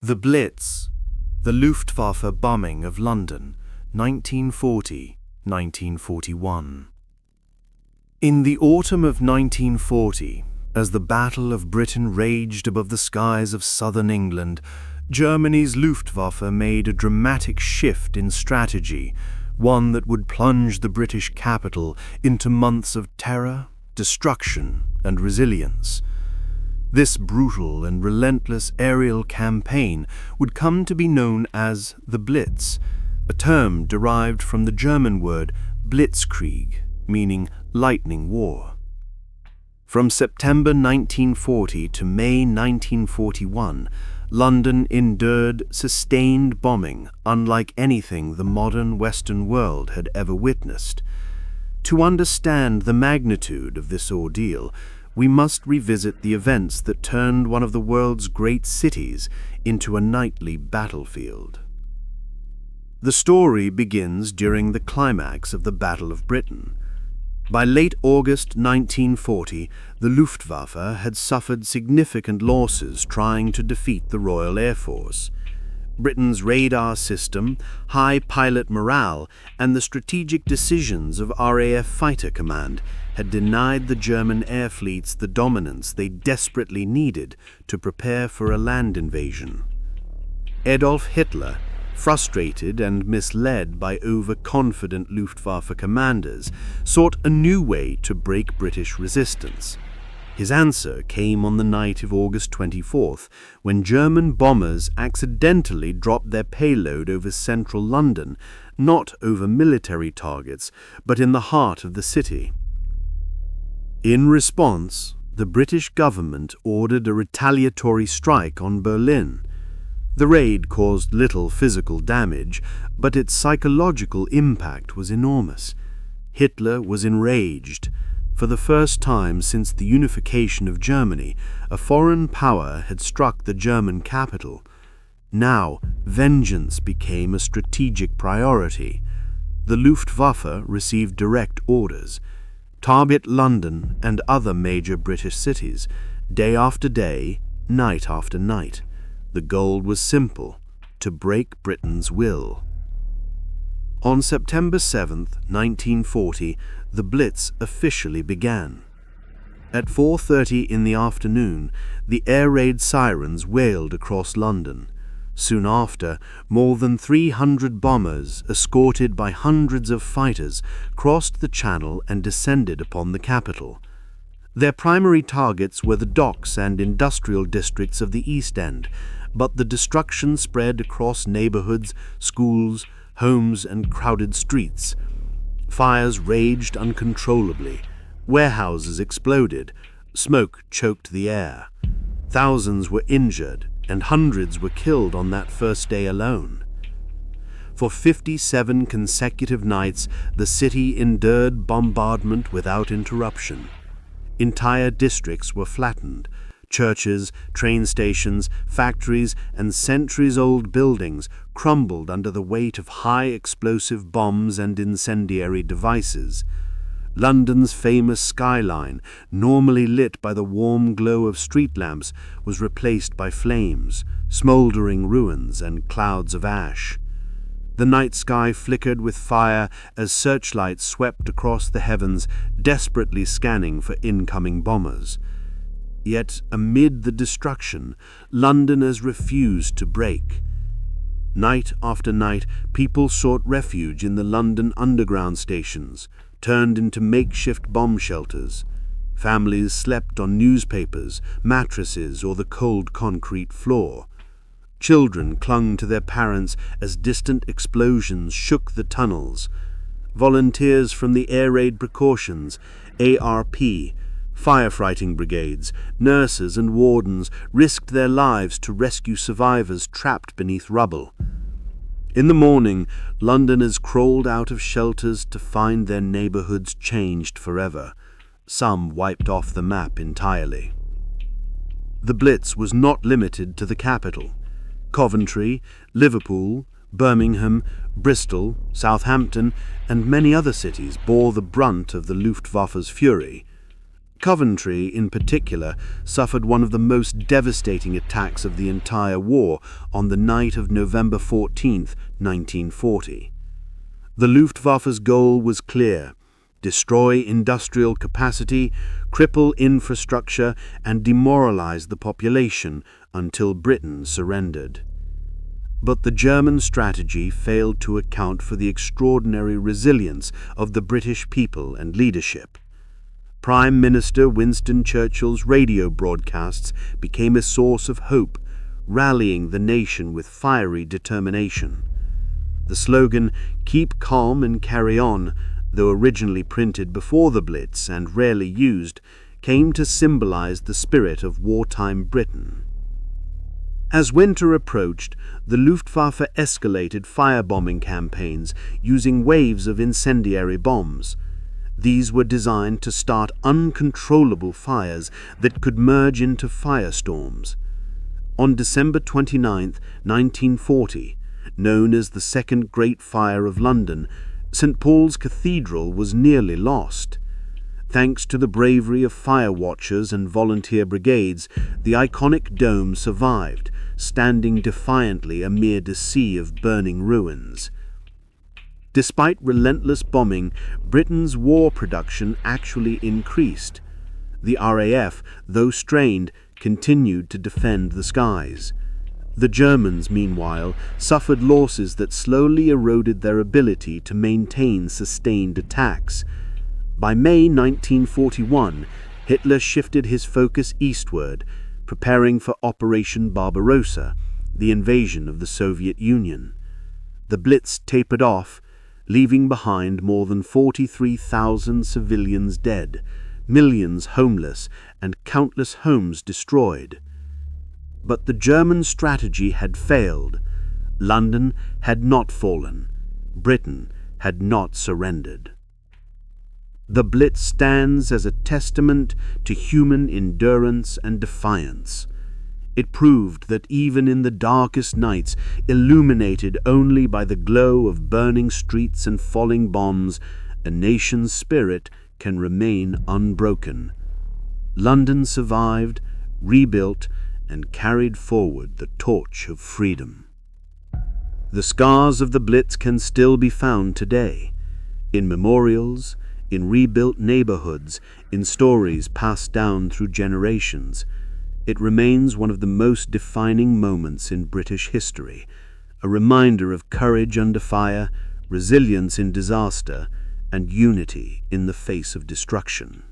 The Blitz, the Luftwaffe bombing of London, 1940–1941. In the autumn of 1940, as the Battle of Britain raged above the skies of southern England, Germany's Luftwaffe made a dramatic shift in strategy, one that would plunge the British capital into months of terror, destruction, and resilience. This brutal and relentless aerial campaign would come to be known as the Blitz, a term derived from the German word Blitzkrieg, meaning lightning war. From September 1940 to May 1941, London endured sustained bombing unlike anything the modern Western world had ever witnessed. To understand the magnitude of this ordeal, we must revisit the events that turned one of the world's great cities into a nightly battlefield. The story begins during the climax of the Battle of Britain. By late August 1940, the Luftwaffe had suffered significant losses trying to defeat the Royal Air Force. Britain's radar system, high pilot morale, and the strategic decisions of RAF Fighter Command had denied the German air fleets the dominance they desperately needed to prepare for a land invasion. Adolf Hitler, frustrated and misled by overconfident Luftwaffe commanders, sought a new way to break British resistance. His answer came on the night of August 24th, when German bombers accidentally dropped their payload over central London, not over military targets, but in the heart of the city. In response, the British government ordered a retaliatory strike on Berlin. The raid caused little physical damage, but its psychological impact was enormous. Hitler was enraged. For the first time since the unification of Germany, a foreign power had struck the German capital. Now, vengeance became a strategic priority. The Luftwaffe received direct orders: target London and other major British cities, day after day, night after night. The goal was simple: to break Britain's will. On September 7, 1940, the Blitz officially began. At 4:30 in the afternoon, the air raid sirens wailed across London. Soon after, more than 300 bombers, escorted by hundreds of fighters, crossed the Channel and descended upon the capital. Their primary targets were the docks and industrial districts of the East End, but the destruction spread across neighborhoods, schools, homes, and crowded streets. Fires raged uncontrollably. Warehouses exploded. Smoke choked the air. Thousands were injured, and hundreds were killed on that first day alone. For 57 consecutive nights, the city endured bombardment without interruption. Entire districts were flattened. Churches, train stations, factories, and centuries-old buildings crumbled under the weight of high explosive bombs and incendiary devices. London's famous skyline, normally lit by the warm glow of street lamps, was replaced by flames, smouldering ruins, and clouds of ash. The night sky flickered with fire as searchlights swept across the heavens, desperately scanning for incoming bombers. Yet, amid the destruction, Londoners refused to break. Night after night, people sought refuge in the London Underground stations, turned into makeshift bomb shelters. Families slept on newspapers, mattresses, or the cold concrete floor. Children clung to their parents as distant explosions shook the tunnels. Volunteers from the air raid precautions, ARP, firefighting brigades, nurses and wardens risked their lives to rescue survivors trapped beneath rubble. In the morning, Londoners crawled out of shelters to find their neighborhoods changed forever, some wiped off the map entirely. The Blitz was not limited to the capital. Coventry, Liverpool, Birmingham, Bristol, Southampton, and many other cities bore the brunt of the Luftwaffe's fury. Coventry, in particular, suffered one of the most devastating attacks of the entire war on the night of November 14, 1940. The Luftwaffe's goal was clear: destroy industrial capacity, cripple infrastructure, and demoralize the population until Britain surrendered. But the German strategy failed to account for the extraordinary resilience of the British people and leadership. Prime Minister Winston Churchill's radio broadcasts became a source of hope, rallying the nation with fiery determination. The slogan, "Keep calm and carry on," though originally printed before the Blitz and rarely used, came to symbolize the spirit of wartime Britain. As winter approached, the Luftwaffe escalated firebombing campaigns using waves of incendiary bombs. These were designed to start uncontrollable fires that could merge into firestorms. On December 29, 1940, known as the Second Great Fire of London, St. Paul's Cathedral was nearly lost. Thanks to the bravery of fire watchers and volunteer brigades, the iconic dome survived, standing defiantly amid a sea of burning ruins. Despite relentless bombing, Britain's war production actually increased. The RAF, though strained, continued to defend the skies. The Germans, meanwhile, suffered losses that slowly eroded their ability to maintain sustained attacks. By May 1941, Hitler shifted his focus eastward, preparing for Operation Barbarossa, the invasion of the Soviet Union. The Blitz tapered off, leaving behind more than 43,000 civilians dead, millions homeless, and countless homes destroyed. But the German strategy had failed. London had not fallen. Britain had not surrendered. The Blitz stands as a testament to human endurance and defiance. It proved that even in the darkest nights, illuminated only by the glow of burning streets and falling bombs, a nation's spirit can remain unbroken. London survived, rebuilt, and carried forward the torch of freedom. The scars of the Blitz can still be found today, in memorials, in rebuilt neighborhoods, in stories passed down through generations. It remains one of the most defining moments in British history, a reminder of courage under fire, resilience in disaster, and unity in the face of destruction.